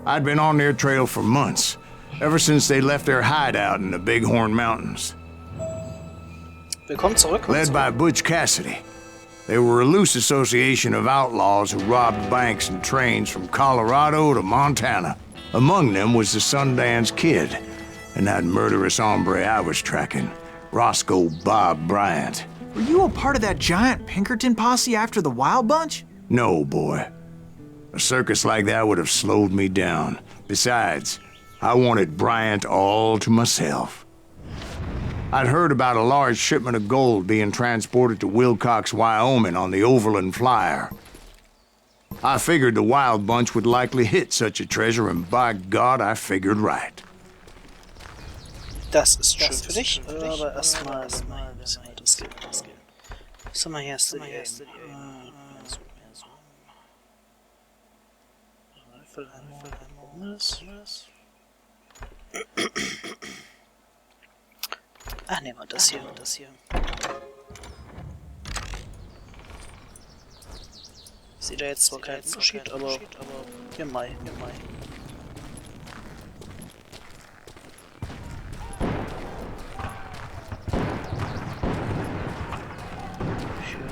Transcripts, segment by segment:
I'd been on their trail for months, ever since they left their hideout in the Bighorn Mountains. Willkommen zurück. Led by Butch Cassidy. They were a loose association of outlaws who robbed banks and trains from Colorado to Montana. Among them was the Sundance Kid, and that murderous hombre I was tracking, Roscoe Bob Bryant. Were you a part of that giant Pinkerton posse after the Wild Bunch? No, boy. A circus like that would have slowed me down. Besides, I wanted Bryant all to myself. I'd heard about a large shipment of gold being transported to Wilcox, Wyoming on the Overland Flyer. I figured the Wild Bunch would likely hit such a treasure, and by God, I figured right. Das ist schön für dich, aber erstmal ein bisschen weiteres Leben. Was haben wir hier? Ach, nehmen wir das hier. Ich sehe da jetzt zwar keinen Unterschied, aber hier Mai.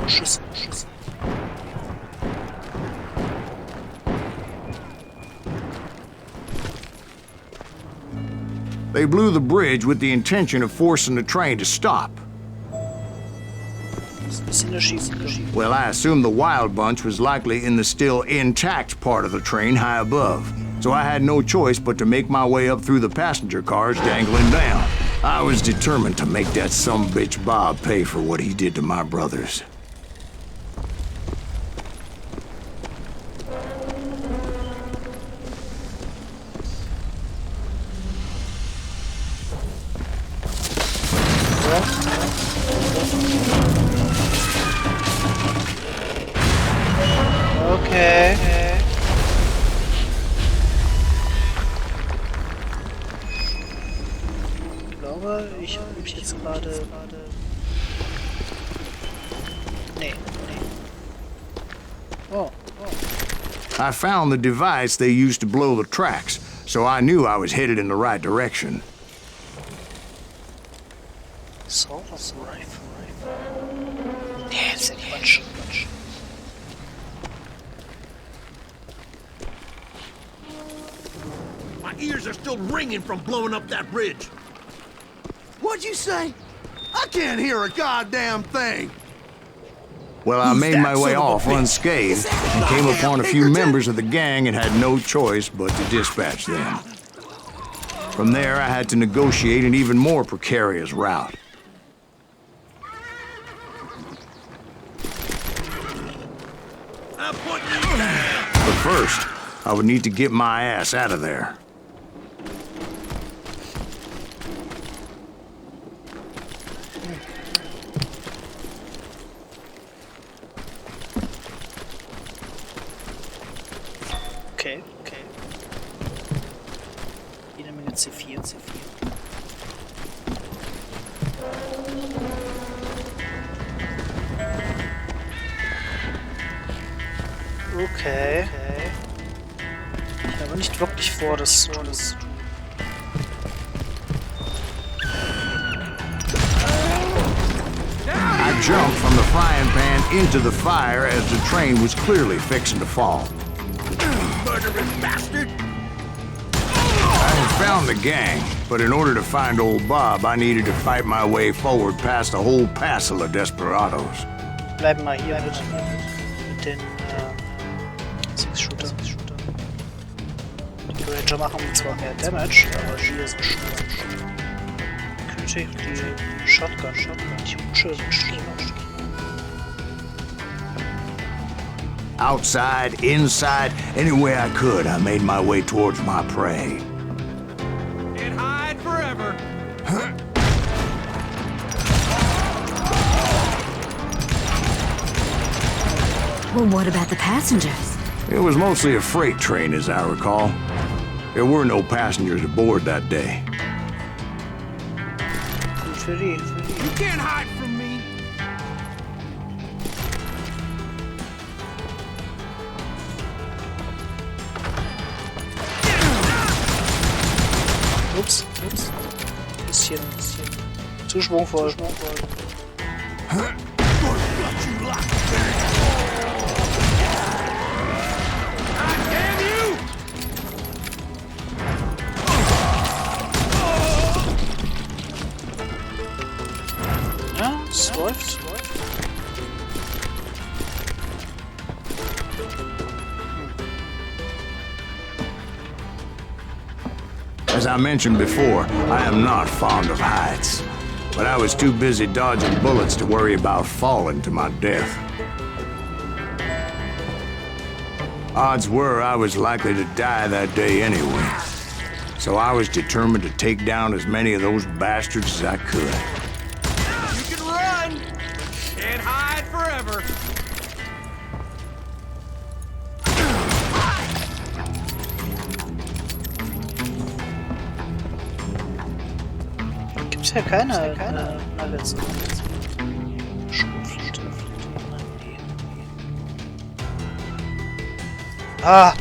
4 Schüsse. They blew the bridge with the intention of forcing the train to stop. Well, I assumed the Wild Bunch was likely in the still intact part of the train high above, so I had no choice but to make my way up through the passenger cars dangling down. I was determined to make that sumbitch Bob pay for what he did to my brothers. Okay. Ich glaube, ich habe mich jetzt gerade... Nee. Oh. I found the device they used to blow the tracks, so I knew I was headed in the right direction. Soul's rifle. Nee, das ist ja Quatsch. My ears are still ringing from blowing up that bridge. What'd you say? I can't hear a goddamn thing. Well, I made my way off unscathed and came upon a few members of the gang and had no choice but to dispatch them. From there, I had to negotiate an even more precarious route. But first, I would need to get my ass out of there. Okay. Jede Menge C4. Okay. Ich habe nicht wirklich vor, das zu tun. I jumped from the frying pan into the fire as the train was clearly fixing to fall. Murderous bastard! I had found the gang, but in order to find old Bob, I needed to fight my way forward past a whole passel of desperados. Bleiben wir hier mit den Six-Shooter. Die Ranger machen zwar mehr Damage, aber hier sind Küche, die Shotgun, die Husche sind schlimmer. Outside, inside, anywhere I could, I made my way towards my prey. Can't hide forever. Well, what about the passengers? It was mostly a freight train, as I recall. There were no passengers aboard that day. You can't hide from me. Jetzt. Bisschen zu schwungvoll. Ja, es läuft. As I mentioned before, I am not fond of heights. But I was too busy dodging bullets to worry about falling to my death. Odds were I was likely to die that day anyway. So I was determined to take down as many of those bastards as I could. You can run! Can't hide forever! Gibt's ja keine Nuggets. Schrotflinte. Ah!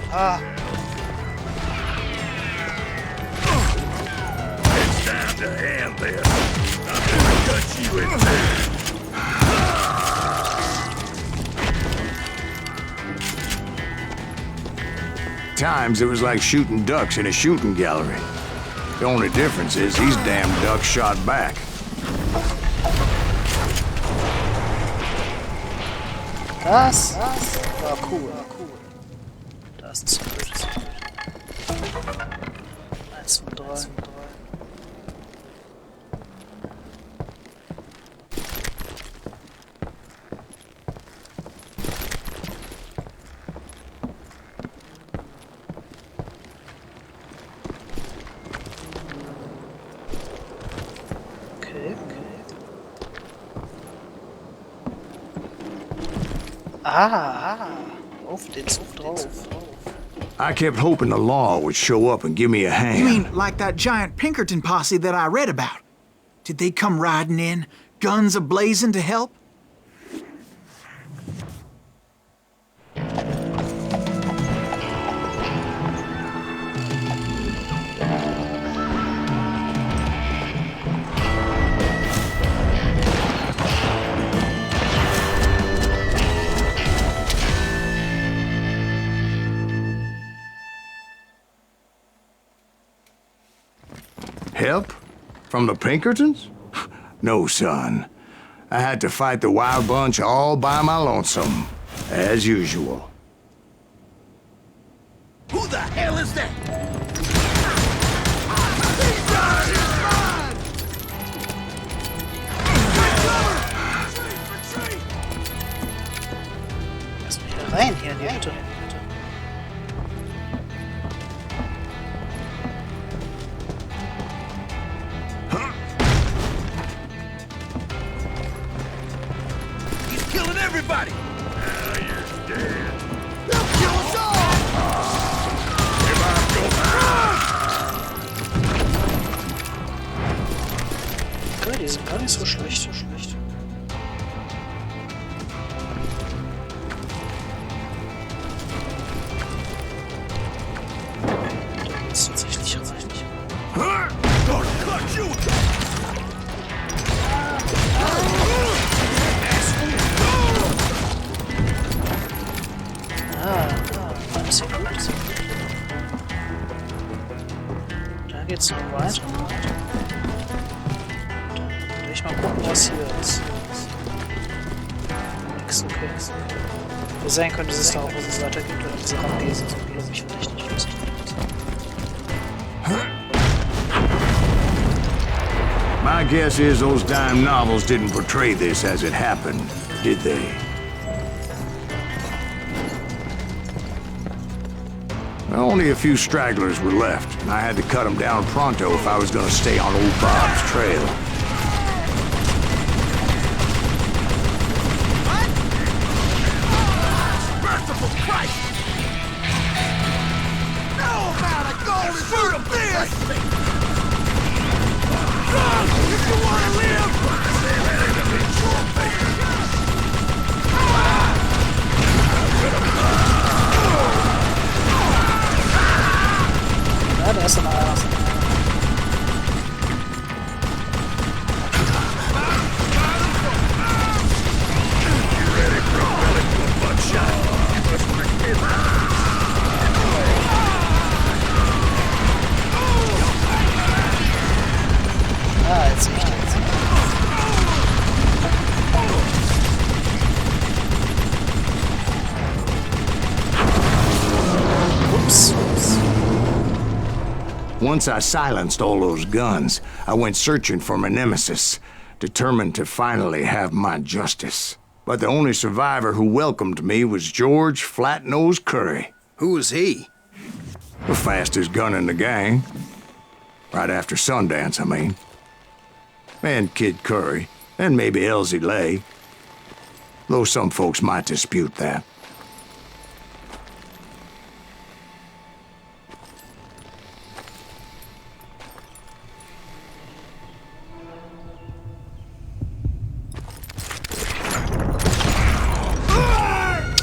It's time to end this. I'm gonna cut you in half. Times it was like shooting ducks in a shooting gallery. The only difference is these damn ducks shot back. Das war cool. Das ist gut. 1 von 3. Okay. Auf den Zug drauf. I kept hoping the law would show up and give me a hand. You mean like that giant Pinkerton posse that I read about? Did they come riding in, guns a-blazing to help? Help? From the Pinkertons? No, son. I had to fight the wild bunch all by my lonesome, as usual. Who the hell is that? Lass mich da rein hier in die Hütte. He's killing everybody! Now you're dead. They'll kill us all! If I go Okay, die sind gar nicht so schlecht. Da geht's tatsächlich rein. Gonna cut you! Alles hier gut. Da geht's noch weiter. Dann will ich mal gucken, was hier ist. Nix, okay. Wir sehen können, dass es da auch was weitergeht, oder diese Rampe sind so, glaube ich, vielleicht nicht lustig. My guess is those dime novels didn't portray this as it happened, did they? Only a few stragglers were left, and I had to cut them down pronto if I was going to stay on old Bob's trail. Merciful Christ! No amount of gold is worth this! If you want to live! Ja, der ist aber erst. once I silenced all those guns, I went searching for my nemesis, determined to finally have my justice. But the only survivor who welcomed me was George Flat-Nosed Curry. Who was he? The fastest gun in the gang. Right after Sundance, I mean. And Kid Curry, and maybe Elsie Lay. Though some folks might dispute that.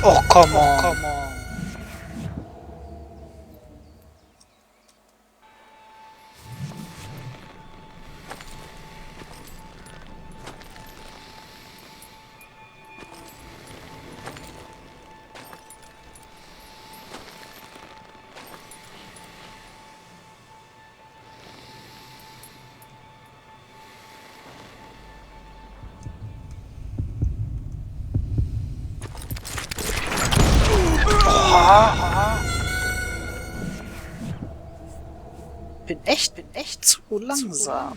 Oh, come on. Come on. Bin echt zu langsam.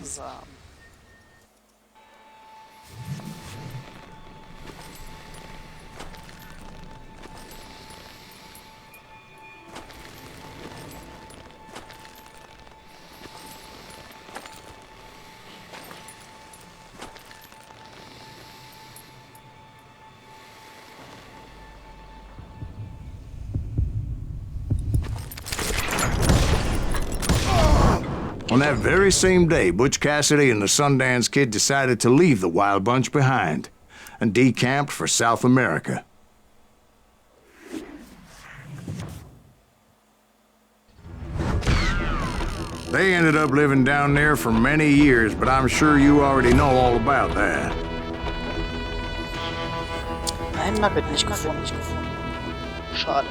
On that very same day, Butch Cassidy and the Sundance Kid decided to leave the Wild Bunch behind and decamped for South America. They ended up living down there for many years, but I'm sure you already know all about that. Ein Nugget nicht gefunden. Schade.